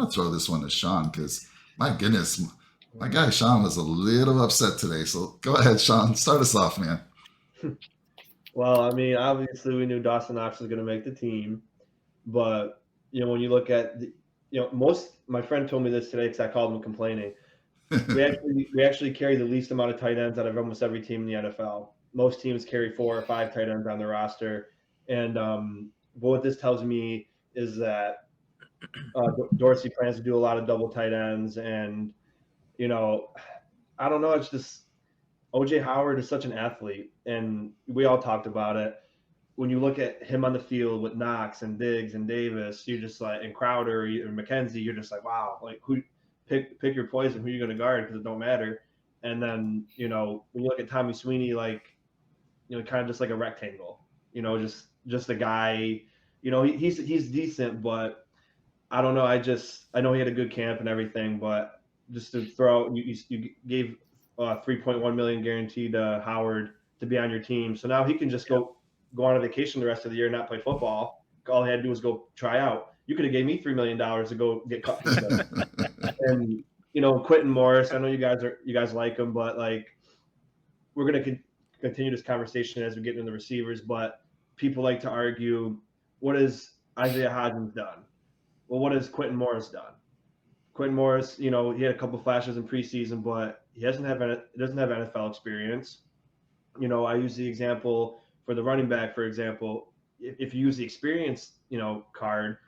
want to throw this one to Sean because, my goodness, my guy Sean was a little upset today. So go ahead, Sean. Start us off, man. Well, I mean, obviously we knew Dawson Knox was going to make the team, but when you look at my friend told me this today because I called him complaining. We actually carry the least amount of tight ends out of almost every team in the NFL. Most teams carry 4 or 5 tight ends on their roster, and but what this tells me is that Dorsey plans to do a lot of double tight ends, and I don't know. It's just OJ Howard is such an athlete, and we all talked about it. When you look at him on the field with Knox and Diggs and Davis, you're just like, and Crowder and McKenzie, you're just like, wow, like who pick your poison, who you're going to guard because it don't matter. And then when you look at Tommy Sweeney, like kind of just like a rectangle, just a guy. He's decent, but I don't know. I know he had a good camp and everything, but just to throw, you gave 3.1 million guaranteed to Howard to be on your team, so now he can just go on a vacation the rest of the year and not play football. All he had to do was go try out. You could have gave me $3 million to go get cut from this. And Quintin Morris, I know you guys like him, but like we're gonna continue this conversation as we get into the receivers. But people like to argue, what has Isaiah Hodgins done? Well, what has Quintin Morris done? Quintin Morris, he had a couple flashes in preseason, but he doesn't have NFL experience. I use the example for the running back, for example. If you use the experience, card,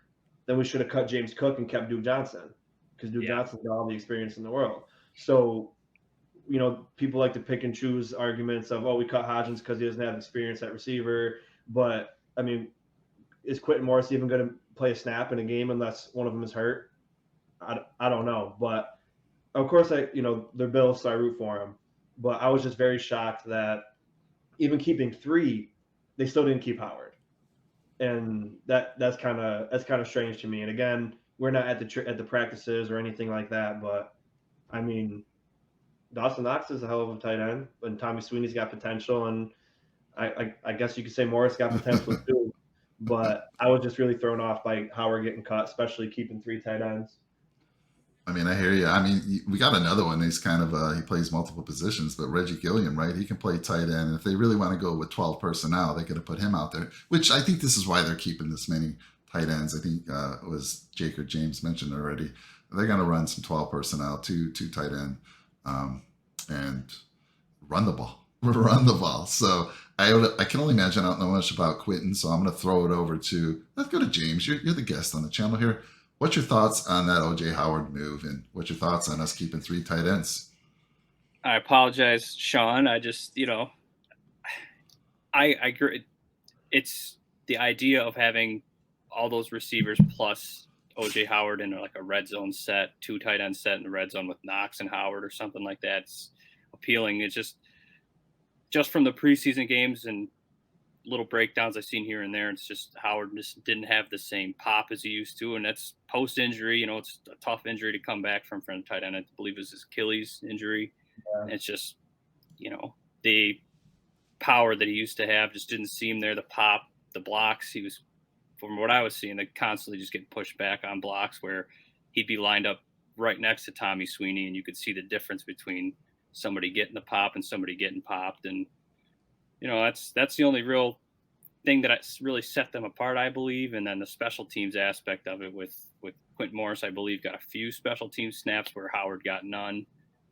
then we should have cut James Cook and kept Duke Johnson because Duke Johnson's got all the experience in the world. So, people like to pick and choose arguments of, we cut Hodgins because he doesn't have experience at receiver. But, I mean, is Quintin Morris even going to play a snap in a game unless one of them is hurt? I don't know. But, of course, they're Bills, so I root for them. But I was just very shocked that even keeping 3, they still didn't keep Howard. And that's kind of strange to me. And again, we're not at the practices or anything like that, but I mean, Dawson Knox is a hell of a tight end, and Tommy Sweeney's got potential, and I guess you could say Morris got potential too. But I was just really thrown off by Howard getting cut, especially keeping 3 tight ends. I mean, I hear you. I mean, we got another one. He's kind of he plays multiple positions, but Reggie Gilliam, right? He can play tight end. And if they really want to go with 12 personnel, they could have put him out there. Which I think this is why they're keeping this many tight ends. I think it was Jake or James mentioned already. They're going to run some 12 personnel, two tight end, and run the ball. Run the ball. So I can only imagine. I don't know much about Quintin, so I'm going to throw it over to. Let's go to James. You're the guest on the channel here. What's your thoughts on that OJ Howard move, and what's your thoughts on us keeping 3 tight ends? I apologize, Sean. I just, I agree. It's the idea of having all those receivers plus OJ Howard in like a red zone set, 2 tight end set in the red zone with Knox and Howard or something like that. It's appealing. It's just from the preseason games and little breakdowns I've seen here and there. It's just Howard just didn't have the same pop as he used to, and that's post-injury. It's a tough injury to come back from a tight end. I believe it was his Achilles injury. Yeah. It's just, the power that he used to have just didn't seem there. The pop, the blocks, he was, from what I was seeing, they constantly just get pushed back on blocks where he'd be lined up right next to Tommy Sweeney, and you could see the difference between somebody getting the pop and somebody getting popped. And that's the only real thing that really set them apart, I believe. And then the special teams aspect of it with Quintin Morris, I believe, got a few special team snaps where Howard got none.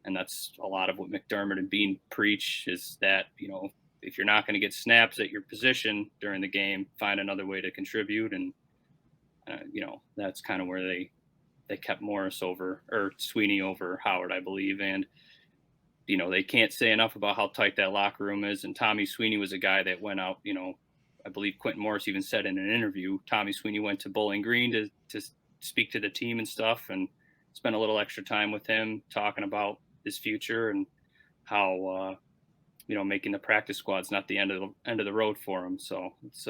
And that's a lot of what McDermott and Bean preach is that, if you're not going to get snaps at your position during the game, find another way to contribute. And, that's kind of where they kept Morris over, or Sweeney over Howard, I believe. And, they can't say enough about how tight that locker room is. And Tommy Sweeney was a guy that went out, I believe Quintin Morris even said in an interview, Tommy Sweeney went to Bowling Green to speak to the team and stuff and spent a little extra time with him talking about his future and how, making the practice squad's not the end of the road for him. So it's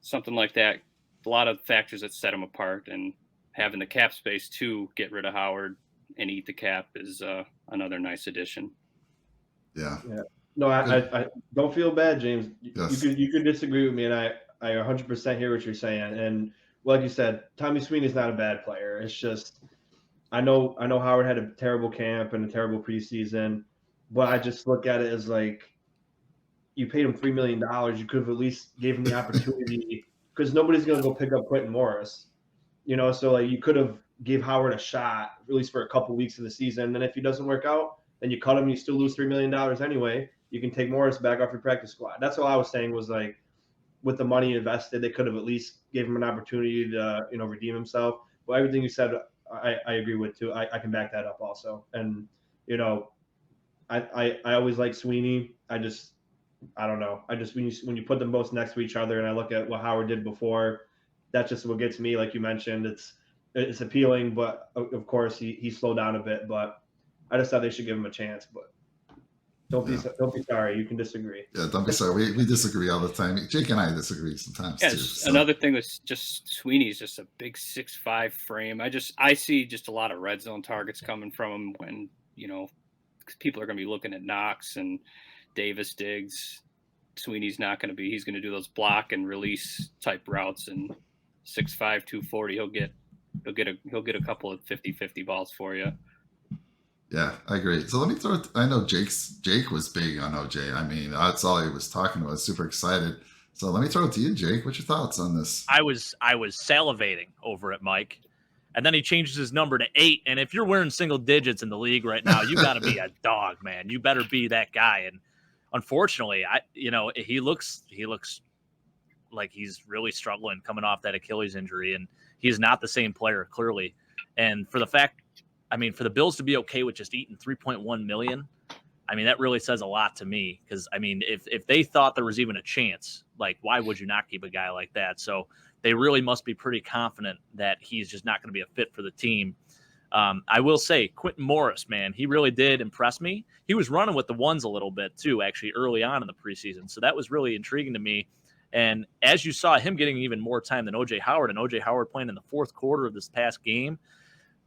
something like that. A lot of factors that set him apart, and having the cap space to get rid of Howard and eat the cap is another nice addition. Yeah. No, I don't feel bad, James. Yes. You could disagree with me, and I 100% hear what you're saying. And like you said, Tommy Sweeney's not a bad player. It's just I know Howard had a terrible camp and a terrible preseason, but I just look at it as like you paid him $3 million. You could have at least gave him the opportunity because nobody's going to go pick up Quintin Morris. So like you could have gave Howard a shot at least for a couple weeks of the season. And then if he doesn't work out, then you cut him. You still lose $3 million anyway. You can take Morris back off your practice squad. That's all I was saying was like with the money invested, they could have at least gave him an opportunity to redeem himself. But everything you said, I agree with too. I can back that up also. And I always like Sweeney. I don't know. When you put them both next to each other and I look at what Howard did before, that's just what gets me. Like you mentioned, it's appealing, but of course he slowed down a bit. But I just thought they should give him a chance. But don't be sorry. You can disagree. Yeah, don't be sorry. We disagree all the time. Jake and I disagree sometimes too. So. Another thing was just Sweeney's just a big 6'5" frame. I see just a lot of red zone targets coming from him when people are going to be looking at Knox and Davis Diggs. Sweeney's not going to be. He's going to do those block and release type routes, and 6'5", 240. He'll get a couple of 50-50 balls for you. Yeah, I agree. So let me throw it. I know Jake was big on OJ. I mean, that's all he was talking about. Super excited. So let me throw it to you, Jake. What's your thoughts on this? I was salivating over it, Mike. And then he changes his number to 8. And if you're wearing single digits in the league right now, you got to be a dog, man. You better be that guy. And unfortunately, he looks like he's really struggling coming off that Achilles injury, and he's not the same player clearly. And for the Bills to be okay with just eating $3.1 million, I mean, that really says a lot to me. Because I mean, if they thought there was even a chance, like, why would you not keep a guy like that? So they really must be pretty confident that he's just not going to be a fit for the team. I will say, Quintin Morris, man, he really did impress me. He was running with the ones a little bit too, actually, early on in the preseason. So that was really intriguing to me. And as you saw him getting even more time than O.J. Howard, and O.J. Howard playing in the fourth quarter of this past game,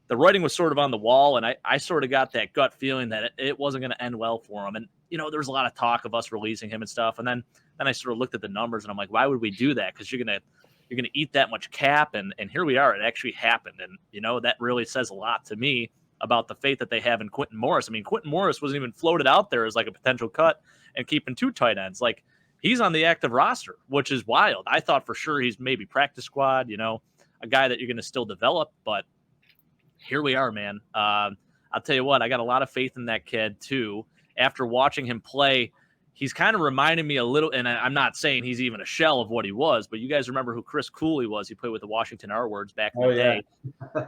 the writing was sort of on the wall, and I sort of got that gut feeling that it wasn't going to end well for him. And, there was a lot of talk of us releasing him and stuff. And then I sort of looked at the numbers, and I'm like, why would we do that? Because you're going to eat that much cap, and here we are. It actually happened, and, that really says a lot to me about the faith that they have in Quintin Morris. I mean, Quintin Morris wasn't even floated out there as like a potential cut and keeping 2 tight ends. Like, he's on the active roster, which is wild. I thought for sure he's maybe practice squad, a guy that you're going to still develop, but here we are, man. I'll tell you what, I got a lot of faith in that kid too. After watching him play, he's kind of reminded me a little, and I'm not saying he's even a shell of what he was, but you guys remember who Chris Cooley was. He played with the Washington R-Words back in the day.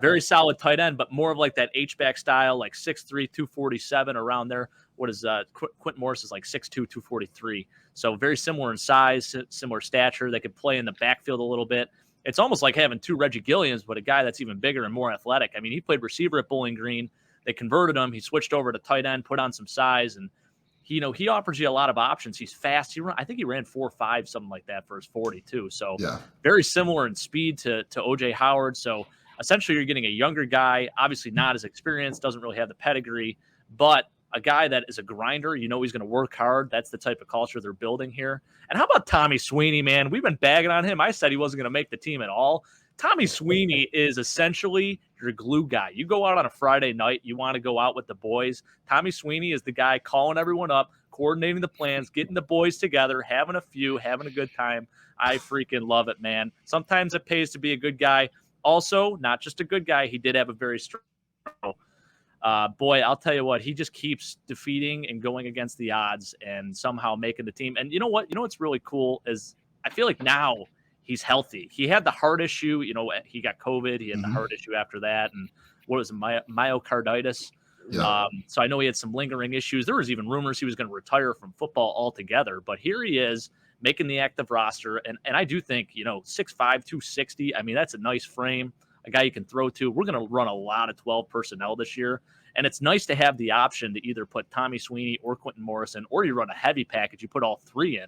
Very solid tight end, but more of like that H-back style, like 6'3", 247 around there. What is Quintin Morris is like 6'2", 243. So very similar in size, similar stature. They could play in the backfield a little bit. It's almost like having 2 Reggie Gilliams, but a guy that's even bigger and more athletic. I mean, he played receiver at Bowling Green. They converted him. He switched over to tight end, put on some size, and he offers you a lot of options. He's fast. I think he ran 4.5, something like that for his 40 too. So very similar in speed to OJ Howard. So essentially you're getting a younger guy, obviously not as experienced, doesn't really have the pedigree, but a guy that is a grinder. He's going to work hard. That's the type of culture they're building here. And how about Tommy Sweeney, man? We've been bagging on him. I said he wasn't going to make the team at all. Tommy Sweeney is essentially your glue guy. You go out on a Friday night, you want to go out with the boys. Tommy Sweeney is the guy calling everyone up, coordinating the plans, getting the boys together, having a good time. I freaking love it, man. Sometimes it pays to be a good guy. Also, not just a good guy, he did have a very strong boy, I'll tell you what, he just keeps defeating and going against the odds and somehow making the team. And you know what? What's really cool is I feel like now he's healthy. He had the heart issue. He got COVID. He had the heart issue after that. And what was it, myocarditis? Yeah. So I know he had some lingering issues. There was even rumors he was going to retire from football altogether. But here he is making the active roster. And I do think, 6'5", 260. I mean, that's a nice frame. A guy you can throw to. We're going to run a lot of 12 personnel this year. And it's nice to have the option to either put Tommy Sweeney or Quintin Morris in, or you run a heavy package, you put all 3 in.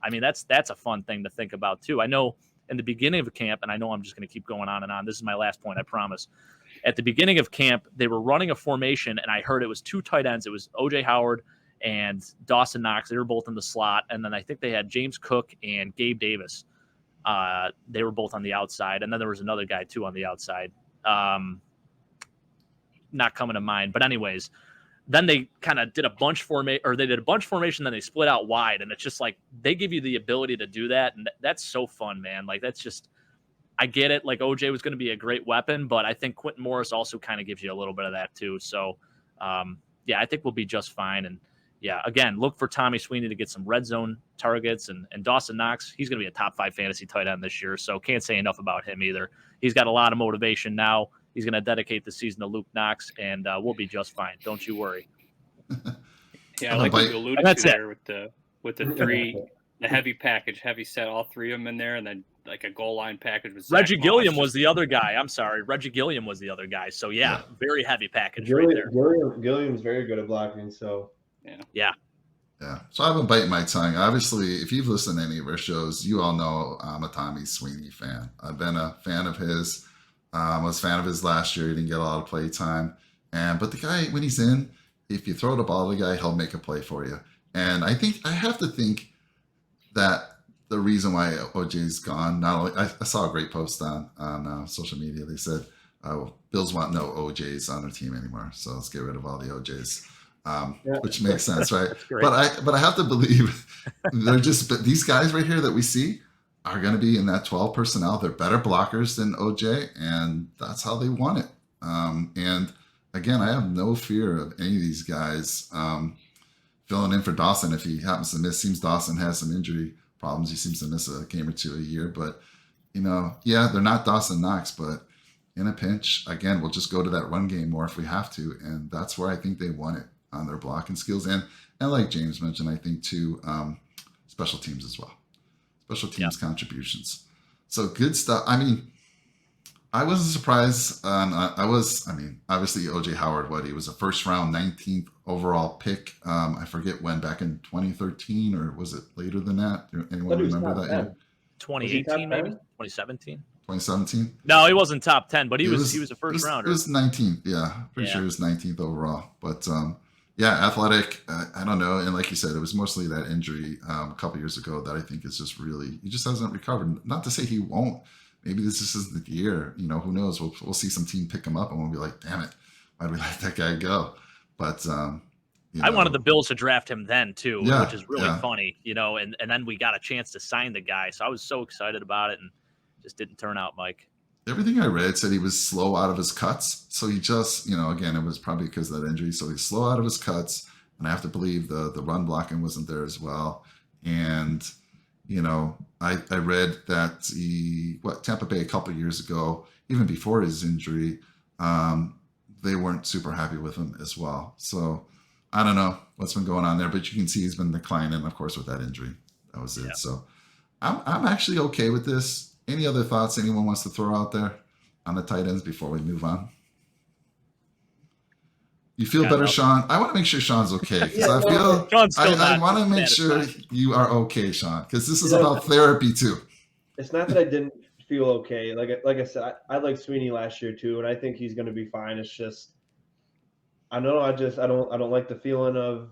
I mean, that's a fun thing to think about too. I know in the beginning of camp, and I know I'm just going to keep going on and on. This is my last point, I promise. At the beginning of camp, they were running a formation, and I heard it was 2 tight ends. It was O.J. Howard and Dawson Knox. They were both in the slot. And then I think they had James Cook and Gabe Davis They were both on the outside, and then there was another guy too on the outside. Not coming to mind, but anyways, then they kind of did a bunch formation, then they split out wide, and it's just like they give you the ability to do that, and that's so fun, man. Like that's just, I get it. Like OJ was going to be a great weapon, but I think Quintin Morris also kind of gives you a little bit of that too. So, yeah, I think we'll be just fine. And yeah, again, look for Tommy Sweeney to get some red zone targets, and Dawson Knox, he's going to be a top 5 fantasy tight end this year. So can't say enough about him either. He's got a lot of motivation now. He's going to dedicate the season to Luke Knox, and we'll be just fine. Don't you worry. Yeah, I like what you alluded to there with the three, the heavy package, heavy set, all three of them in there, and then like a goal line package with Reggie Gilliam was the other guy. I'm sorry, Reggie Gilliam was the other guy. So yeah. Very heavy package right there. Gilliam's very good at blocking. So yeah. So I've been biting my tongue. Obviously, if you've listened to any of our shows, you all know I'm a Tommy Sweeney fan. I've been a fan of his. I was a fan of his last year. He didn't get a lot of play time. But the guy, when he's in, if you throw the ball to the guy, he'll make a play for you. And I have to think that the reason why OJ's gone, not only, I saw a great post on social media. They said, Bills want no OJs on their team anymore. So let's get rid of all the OJs. Which makes sense, right? But I have to believe they're just these guys right here that we see are going to be in that 12 personnel. They're better blockers than OJ, and that's how they won it. And again, I have no fear of any of these guys filling in for Dawson if he happens to miss. Seems Dawson has some injury problems. He seems to miss a game or two a year, but they're not Dawson Knox, but in a pinch, again, we'll just go to that run game more if we have to, and that's where I think they won it on their blocking skills, and like James mentioned, I think too, special teams as well, special teams contributions. So good stuff. I mean, I wasn't surprised. Obviously OJ Howard, he was a first round 19th overall pick. I forget when, back in 2013, or was it later than that? Anyone remember that year? 2018, maybe 2017. 2017. No, he wasn't top 10, but he was a first rounder. It was 19th. Yeah, pretty sure it was 19th overall. But athletic. I don't know. And like you said, it was mostly that injury a couple years ago that I think is just really, he just hasn't recovered. Not to say he won't. Maybe this isn't the year. Who knows? We'll see some team pick him up, and we'll be like, damn it, why did we let that guy go? But I wanted the Bills to draft him then too, which is really funny. And then we got a chance to sign the guy, so I was so excited about it, and just didn't turn out, Mike. Everything I read said he was slow out of his cuts. So he just, again, it was probably because of that injury. So he's slow out of his cuts. And I have to believe the run blocking wasn't there as well. And, I read that Tampa Bay a couple of years ago, even before his injury, they weren't super happy with him as well. So I don't know what's been going on there, but you can see he's been declining, of course, with that injury. That was it. Yeah. So I'm actually okay with this. Any other thoughts anyone wants to throw out there on the tight ends before we move on? You feel better, Sean? I want to make sure Sean's okay, because I want to make sure you are okay, Sean, because this is about therapy too. It's not that I didn't feel okay. Like I said, I liked Sweeney last year too, and I think he's going to be fine. It's just, I don't like the feeling of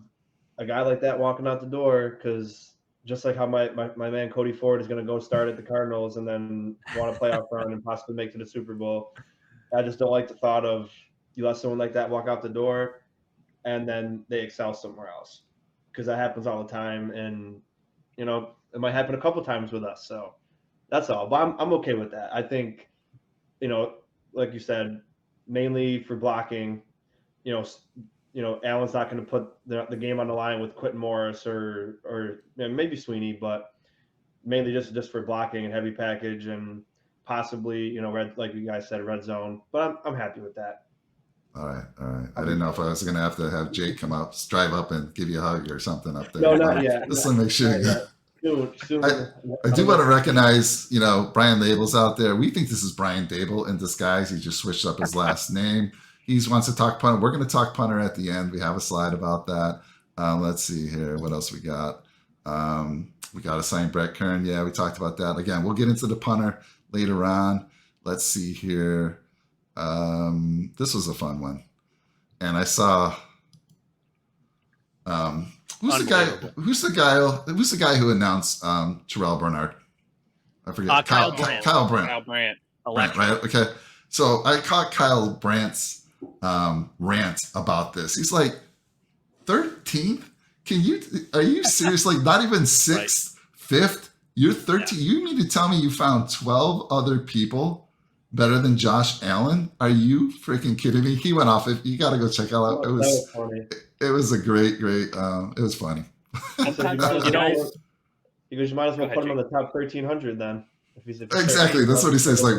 a guy like that walking out the door, because just like how my man Cody Ford is going to go start at the Cardinals and then want a playoff run and possibly make it to the Super Bowl. I just don't like the thought of you let someone like that walk out the door and then they excel somewhere else, because that happens all the time, and it might happen a couple times with us. So that's all. But I'm okay with that. I think, like you said, mainly for blocking, Allen's not going to put the game on the line with Quintin Morris or maybe Sweeney, but mainly just for blocking and heavy package and possibly, red, like you guys said, red zone. But I'm happy with that. All right. I didn't know if I was going to have Jake come up, drive up and give you a hug or something up there. No, not yet. Just to make sure. Soon. I do want to recognize, Brian Label's out there. We think this is Brian Dable in disguise. He just switched up his last name. He wants to talk punter. We're going to talk punter at the end. We have a slide about that. Let's see here. What else we got? We got to sign Brett Kern. Yeah, we talked about that. Again, we'll get into the punter later on. Let's see here. This was a fun one. And I saw who's the guy who announced Terrell Bernard? I forget. Kyle Brandt. Kyle Brandt. Kyle Brandt. Brandt, right? Okay. So I caught Kyle Brandt's rant about this. He's like, 13th? Are you serious? Like, not even 6th, 5th? You're 13. You mean to tell me you found 12 other people better than Josh Allen? Are you freaking kidding me? He went off. You got to go check it out. That was funny. It was a great, it was funny. Sometimes So those you guys. you might as well Go ahead, put him on the top 1,300 then. If Exactly. That's what he says. Like,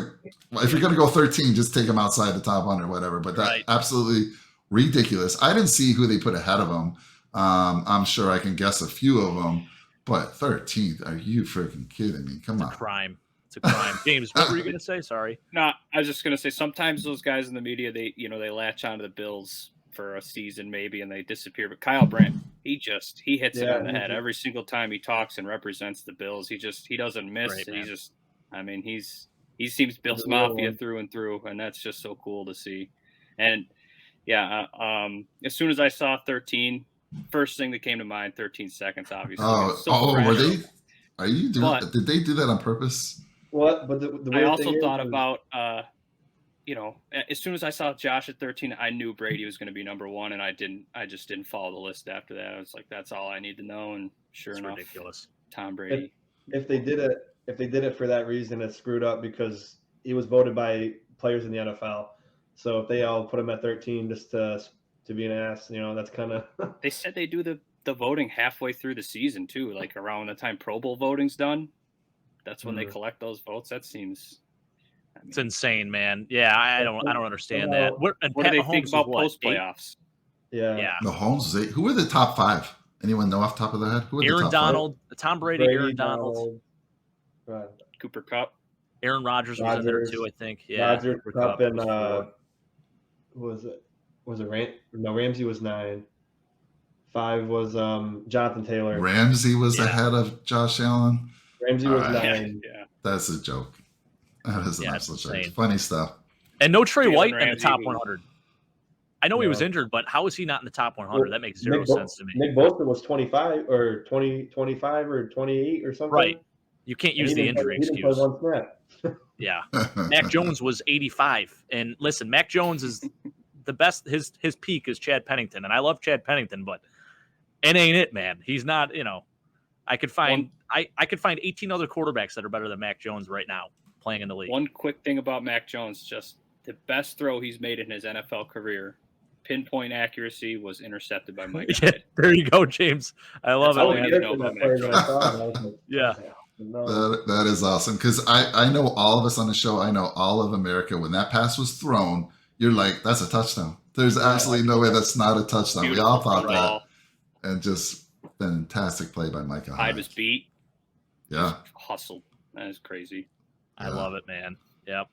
if you're going to go 13, just take him outside the top 100, whatever. But that Right. absolutely ridiculous. I didn't see who they put ahead of him. I'm sure I can guess a few of them, but 13th? Are you freaking kidding me? Come on. Crime. It's a crime. James, what were you going to say? Sorry. No, I was just gonna say sometimes those guys in the media they latch onto the Bills for a season maybe and they disappear. But Kyle Brandt, he hits it on the head every single time he talks and represents the Bills. He doesn't miss. Great, And man. he seems Bills He's a real Mafia one. through and through, and that's just so cool to see. And yeah, as soon as I saw 13, first thing that came to mind, 13 seconds, obviously. It's so were fragile. they? Are you doing? But- Did they do that on purpose? What? But the I weird also thing thought is, about, as soon as I saw Josh at 13, I knew Brady was going to be number one, and I just didn't follow the list after that. I was like, that's all I need to know, and sure It's enough, ridiculous. Tom Brady. if they did it for that reason, it's screwed up because he was voted by players in the NFL. So if they all put him at 13 just to be an ass, that's kind of They said they do the voting halfway through the season too, like around the time Pro Bowl voting's done. That's when they collect those votes. That seems. It's insane, man. Yeah, I don't understand that. And What Pat do they Mahomes think was about what, post 8? playoffs? Yeah. Mahomes. Who were the top 5? Anyone know off the top of their head? Who were the Aaron top Donald, Tom Brady, Aaron Donald, Right. Cooper Kupp. Aaron Rodgers was in there too, I think. Yeah. Rodgers, Cooper Kupp, Kupp and was 4. who was it? Was it Ramsey was 9. 5 was Jonathan Taylor. 5? Ramsey was Yeah. ahead of Josh Allen. Ramsey All was right. 9. Yeah. That's a joke. That is an Yeah, absolute it's joke. insane. Funny stuff. And no Trey Jalen White in the Ramsey, top who- 100. I know he was No. injured, but how is he not in the top 100? That makes zero Nick Bo- sense to me. Nick Bosa was 25 or 25 or 28 or something. Right. You can't And use he the didn't play- injury he didn't play excuse. one snap. Yeah. Mac Jones was 85. And listen, Mac Jones is the best. His peak is Chad Pennington. And I love Chad Pennington, but it ain't it, man. He's not, I could find 18 other quarterbacks that are better than Mac Jones right now playing in the league. One quick thing about Mac Jones, just the best throw he's made in his NFL career, pinpoint accuracy, was intercepted by Mike. Yeah, there you go, James. I love That's all it, we man. need to know about Mac Jones. Yeah. That is awesome because I know all of us on the show. I know all of America. When that pass was thrown, you're like, that's a touchdoustle. There's absolutely no way that's not a touchdown. We all thought that. And just fantastic play by Micah Hyde Hyde. was beat. Yeah. Hustled. That is crazy. I love it, man. Yep.